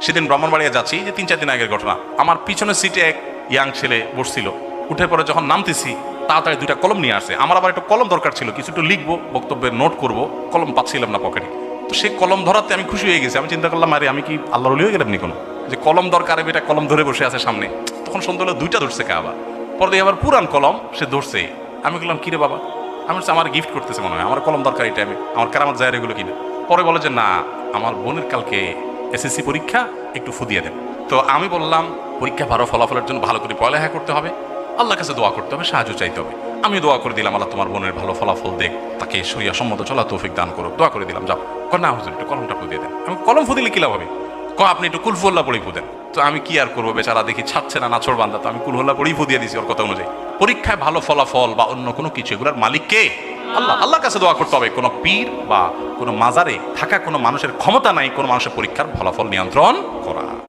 সেদিন ব্রাহ্মণবাড়িয়া যাচ্ছি, যে 3-4 দিন আগের ঘটনা। আমার পিছনের সিটে এক ইয়াং ছেলে বসছিল। উঠে পরে যখন নামতেছি তাড়াতাড়ি 2টা কলম নিয়ে আসছে। আমার আবার একটা কলম দরকার ছিল, কিছু একটু লিখবো, বক্তব্যের নোট করব, কলম পাচ্ছিলাম না পকেটে। তো সেই কলম ধরাতে আমি খুশি হয়ে গেছি। আমি চিন্তা করলাম, আরে আমি কি আল্লাহর ওলি হয়ে গেলাম নি কোনো, যে কলম দরকার, এটা কলম ধরে বসে আছে সামনে। তখন সন্ধ্যা হলো 2টা ধরছে কে আবার, পরে দেখি আবার পুরান কলম সে ধরছে। আমি বললাম, কিরে বাবা? আমি বলছি, আমার গিফট করতেছে মনে হয়, আমার কলম দরকার এই টাইমে, আমার কেরামত যায় এগুলো কিনে। পরে বলে যে না, আমার বোনের কালকে এসএসসি পরীক্ষা, একটু ফুদিয়ে দেন। তো আমি বললাম, পরীক্ষা ভালো ফলাফলের জন্য ভালো করে পড়ালেখা করতে হবে, আল্লাহর কাছে দোয়া করতে হবে, সাহায্য চাইতে হবে। আমি দোয়া করে দিলাম, আল্লাহ তোমার বোনের ভালো ফলাফল দেখ, তাকে শরিয়া সম্মত চলা তৌফিক দান করো, দোয়া করে দিলাম। যাও। না হুজুর, একটু কলমটা ফুদিয়ে দেন। আমি, কলম ফুদিলে কি লাভ হবে? আপনি একটু কুলফুল্লাহ পড়েই ফুদেন। তো আমি কি আর করবো, বেচারা দেখি ছাড়ছে না, নাছর বান্দা। তো আমি কুলহুল্লাহ পড়েই ফুদিয়ে দিয়েছি ওর কথা অনুযায়ী। পরীক্ষায় ভালো ফলাফল বা অন্য কোনো কিছু, এগুলোর মালিক কে? আল্লাহ। আল্লাহর কাছে দোয়া করতে হবে। কোনো পীর বা কোনো মাজারে থাকা কোনো মানুষের ক্ষমতা নাই কোনো মানুষের পরীক্ষার ফলাফল নিয়ন্ত্রণ করা।